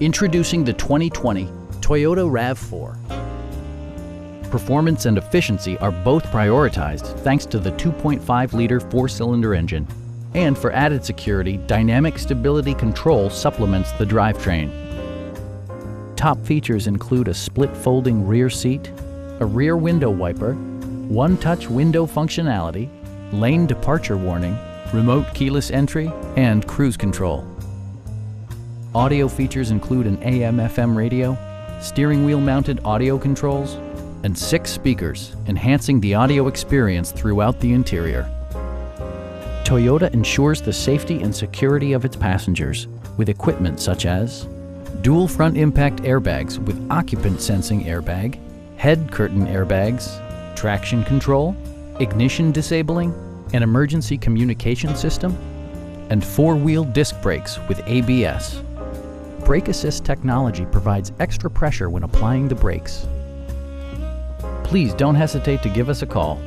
Introducing the 2020 Toyota RAV4. Performance and efficiency are both prioritized thanks to the 2.5-liter four-cylinder engine. And for added security, dynamic stability control supplements the drivetrain. Top features include a split folding rear seat, a rear window wiper, one-touch window functionality, lane departure warning, remote keyless entry, and cruise control. Audio features include an AM/FM radio, steering wheel mounted audio controls, and 6 speakers, enhancing the audio experience throughout the interior. Toyota ensures the safety and security of its passengers with equipment such as dual front impact airbags with occupant sensing airbag, head curtain airbags, traction control, ignition disabling, an emergency communication system, and 4-wheel disc brakes with ABS. Brake Assist technology provides extra pressure when applying the brakes. Please don't hesitate to give us a call.